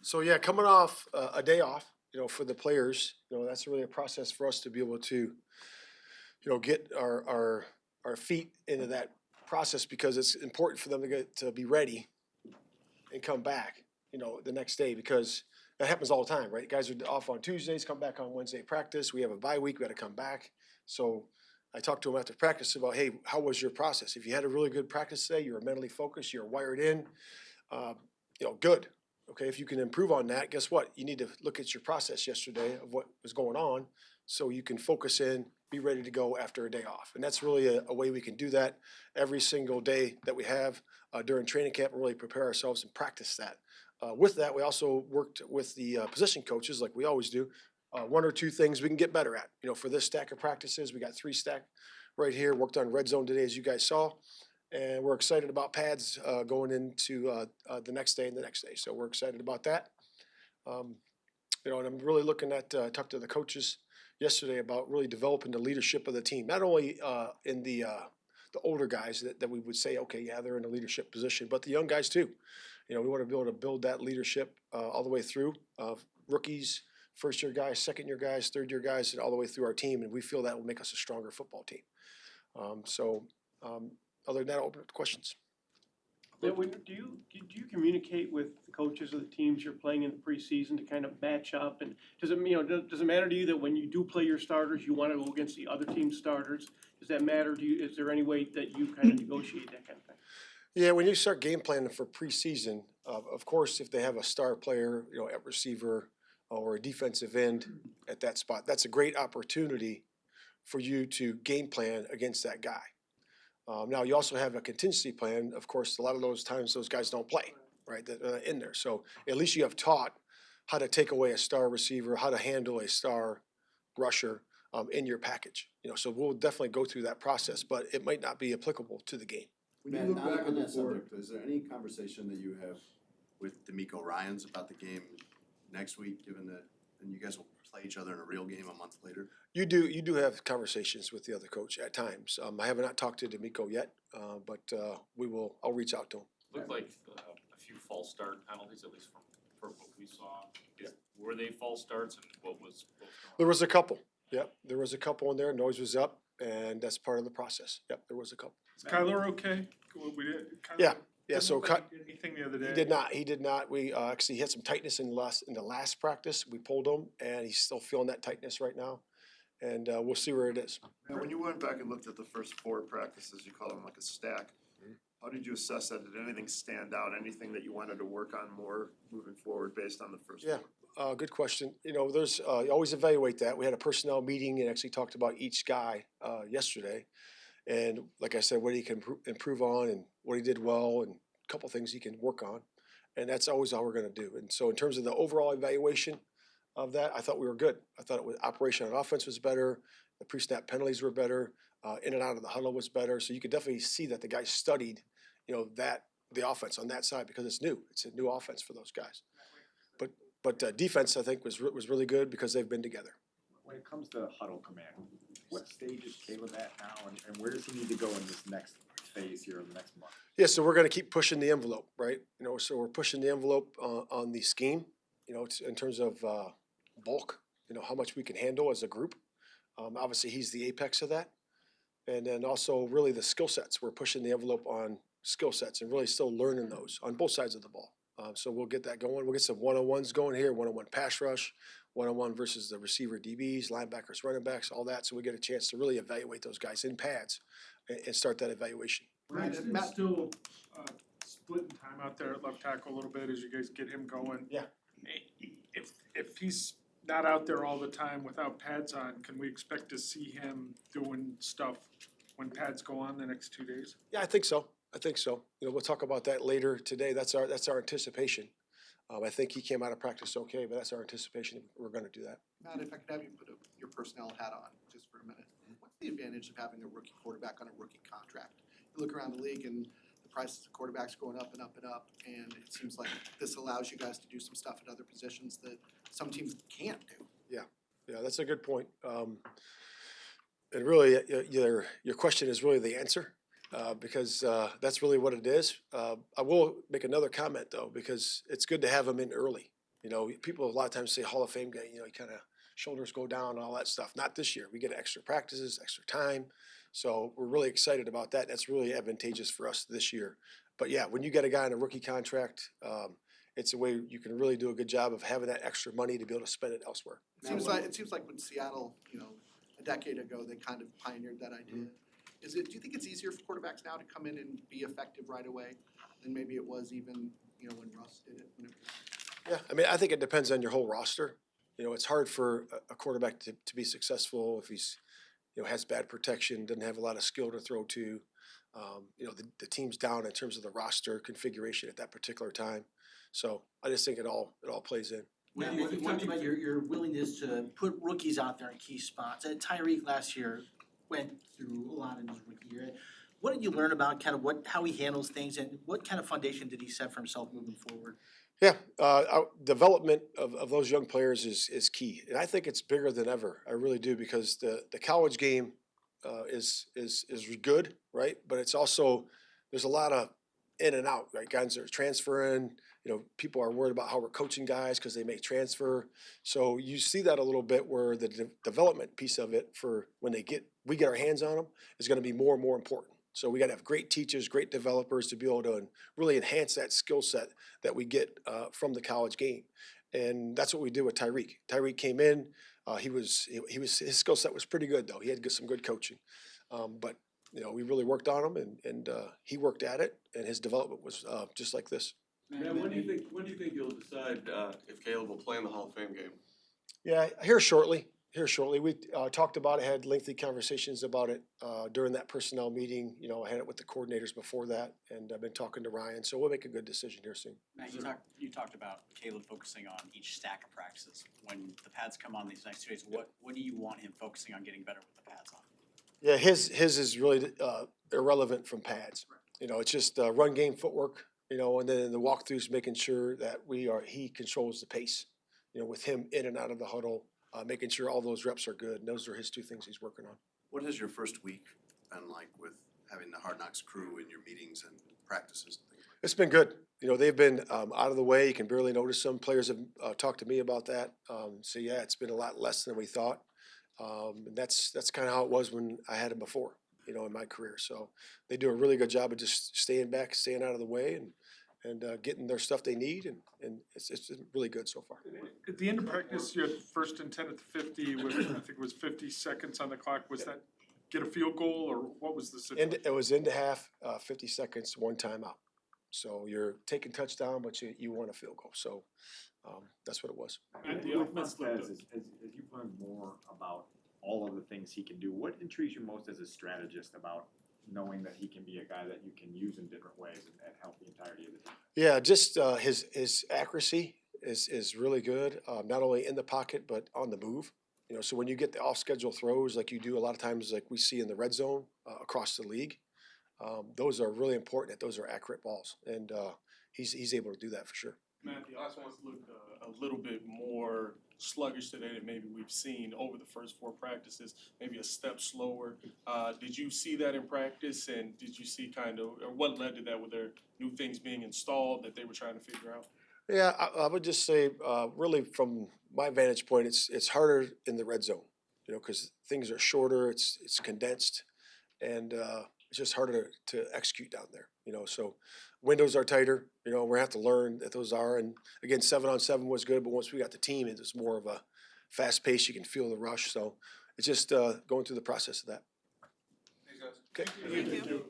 So yeah, coming off a day off, for the players, that's really a process for us to be able to, get our feet into that process because it's important for them to be ready and come back, the next day because that happens all the time, right? Guys are off on Tuesdays, come back on Wednesday practice. We have a bye week, we got to come back. So I talked to him after practice about, hey, how was your process? If you had a really good practice today, you were mentally focused, you're wired in, uh, good. Okay, if you can improve on that, guess what? You need to look at your process yesterday of what was going on so you can focus in, be ready to go after a day off. And that's really a way we can do that every single day that we have during training camp, and really prepare ourselves and practice that. With that, we also worked with the position coaches like we always do. One or two things we can get better at. For this stack of practices, we got 3 stacked right here. Worked on red zone today, as you guys saw. And we're excited about pads going into the next day and the next day. So we're excited about that. And I'm really looking at talked to the coaches yesterday about really developing the leadership of the team. Not only in the older guys that we would say, okay, yeah, they're in a leadership position, but the young guys too. We want to be able to build that leadership all the way through rookies, first-year guys, second-year guys, third-year guys, and all the way through our team. And we feel that will make us a stronger football team. Other than that, I'll open up to questions. Yeah, do you communicate with the coaches of the teams you're playing in the preseason to kind of match up? And does it matter to you that when you do play your starters, you want to go against the other team's starters? Does that matter to you? Is there any way that you kind of negotiate that kind of thing? Yeah, when you start game planning for preseason, of course, if they have a star player, at receiver or a defensive end at that spot, that's a great opportunity for you to game plan against that guy. Now, you also have a contingency plan. Of course, a lot of those times those guys don't play, right? That are in there. So at least you have taught how to take away a star receiver, how to handle a star rusher in your package. So we'll definitely go through that process, but it might not be applicable to the game. When you look back on that subject, is there any conversation that you have with D'Amico Ryans about the game next week, given that, and you guys will play each other in a real game a month later? You do have conversations with the other coach at times. I have not talked to D'Amico yet, but I'll reach out to him. Looked like a few false start penalties, at least from what we saw. Were they false starts, and what was There was a couple. Yep, there was a couple in there. Noise was up, and that's part of the process. Yep, there was a couple. Is Kyler okay? Yeah. So anything the other day? He did not. We actually had some tightness in the last practice. We pulled him, and he's still feeling that tightness right now. And we'll see where it is. Now, when you went back and looked at the first 4 practices, you call them like a stack. How did you assess that? Did anything stand out? Anything that you wanted to work on more moving forward based on the first? Yeah, good question. There's you always evaluate that. We had a personnel meeting and actually talked about each guy yesterday, and like I said, what he can improve on and what he did well, and a couple things he can work on, and that's always all we're going to do. And so, in terms of the overall evaluation of that, I thought we were good. I thought operation on offense was better. The pre-snap penalties were better. In and out of the huddle was better. So you could definitely see that the guys studied, the offense on that side because it's new. It's a new offense for those guys. But defense, I think, was really good because they've been together. When it comes to huddle command, what stage is Caleb at now, and where does he need to go in this next phase here in the next month? Yeah, so we're going to keep pushing the envelope, right? So we're pushing the envelope on the scheme, it's in terms of bulk, how much we can handle as a group. Obviously, he's the apex of that. And then also really the skill sets. We're pushing the envelope on skill sets and really still learning those on both sides of the ball. So we'll get that going. We'll get some one-on-ones going here, one-on-one pass rush, one-on-one versus the receiver DBs, linebackers, running backs, all that. So we get a chance to really evaluate those guys in pads and start that evaluation. Matt's still splitting time out there at left tackle a little bit as you guys get him going. Yeah. If he's not out there all the time without pads on, can we expect to see him doing stuff when pads go on the next 2 days? Yeah, I think so. We'll talk about that later today. That's our anticipation. I think he came out of practice okay, but that's our anticipation. We're going to do that. Matt, if I could have you put your personnel hat on just for a minute. What's the advantage of having a rookie quarterback on a rookie contract? You look around the league and the prices of quarterbacks going up and up and up, and it seems like this allows you guys to do some stuff at other positions that some teams can't do. Yeah, that's a good point. And really, your question is really the answer. Because that's really what it is. I will make another comment, though, because it's good to have them in early. You know, people a lot of times say Hall of Fame guy, you know, he kind of shoulders go down and all that stuff. Not this year. We get extra practices, extra time. So we're really excited about that. That's really advantageous for us this year. But yeah, when you get a guy on a rookie contract, it's a way you can really do a good job of having that extra money to be able to spend it elsewhere. It seems like when Seattle, a decade ago, they kind of pioneered that idea. Do you think it's easier for quarterbacks now to come in and be effective right away than maybe it was even, when Russ did it? Yeah, I mean, I think it depends on your whole roster. You know, it's hard for a quarterback to be successful if he's, has bad protection, doesn't have a lot of skill to throw to. The team's down in terms of the roster configuration at that particular time. So I just think it all plays in. You talked about your willingness to put rookies out there in key spots. Tyreek last year went through a lot in his rookie year. What did you learn about kind of how he handles things, and what kind of foundation did he set for himself moving forward? Yeah, our development of those young players is key, and I think it's bigger than ever. I really do, because the college game is good, right? But it's also, there's a lot of in and out, right? Guys are transferring. People are worried about how we're coaching guys because they may transfer. So you see that a little bit, where the development piece of it for when we get our hands on them is going to be more and more important. So we got to have great teachers, great developers to be able to really enhance that skill set that we get from the college game, and that's what we did with Tyreek. Tyreek came in, his skill set was pretty good though. He had some good coaching, but we really worked on him, and he worked at it, and his development was just like this. Man, when do you think you'll decide if Caleb will play in the Hall of Fame game? Yeah, here shortly. We talked about it, had lengthy conversations about it during that personnel meeting. I had it with the coordinators before that, and I've been talking to Ryan, so we'll make a good decision here soon. Matt, you talked about Caleb focusing on each stack of practices. When the pads come on these next 2 days, what do you want him focusing on getting better with the pads on? Yeah, his is really irrelevant from pads. It's just run game footwork. And then the walkthroughs, making sure that he controls the pace. With him in and out of the huddle. Making sure all those reps are good, and those are his two things he's working on. What has your first week been like with having the Hard Knocks crew in your meetings and practices and things like that? It's been good. They've been out of the way. You can barely notice them. Players have talked to me about that. So yeah, it's been a lot less than we thought. And that's kind of how it was when I had them before, in my career. So they do a really good job of just staying back, staying out of the way, and getting their stuff they need, and it's really good so far. At the end of practice, you had first and 10 at the 50 with, I think it was 50 seconds on the clock. Was that get a field goal, or what was the situation? It was into half, 50 seconds, one timeout. So you're taking touchdown, but you want a field goal. So that's what it was. With Montez, as you've learned more about all of the things he can do, what intrigues you most as a strategist about knowing that he can be a guy that you can use in different ways and help the entirety of the team? Yeah, just his accuracy is really good, not only in the pocket but on the move. So when you get the off-schedule throws like you do a lot of times, like we see in the red zone across the league, those are really important. Those are accurate balls, and he's able to do that for sure. Matt, the offense looked a little bit more sluggish today than maybe we've seen over the first 4 practices, maybe a step slower. Did you see that in practice, and did you see or what led to that? Were there new things being installed that they were trying to figure out? Yeah, I would just say, really from my vantage point, it's harder in the red zone, because things are shorter, it's condensed, and it's just harder to execute down there, So windows are tighter, we're gonna have to learn that those are. And again, 7-on-7 was good, but once we got the team, it was more of a fast pace. You can feel the rush, so it's just going through the process of that. Thanks, guys. Okay. Thank you.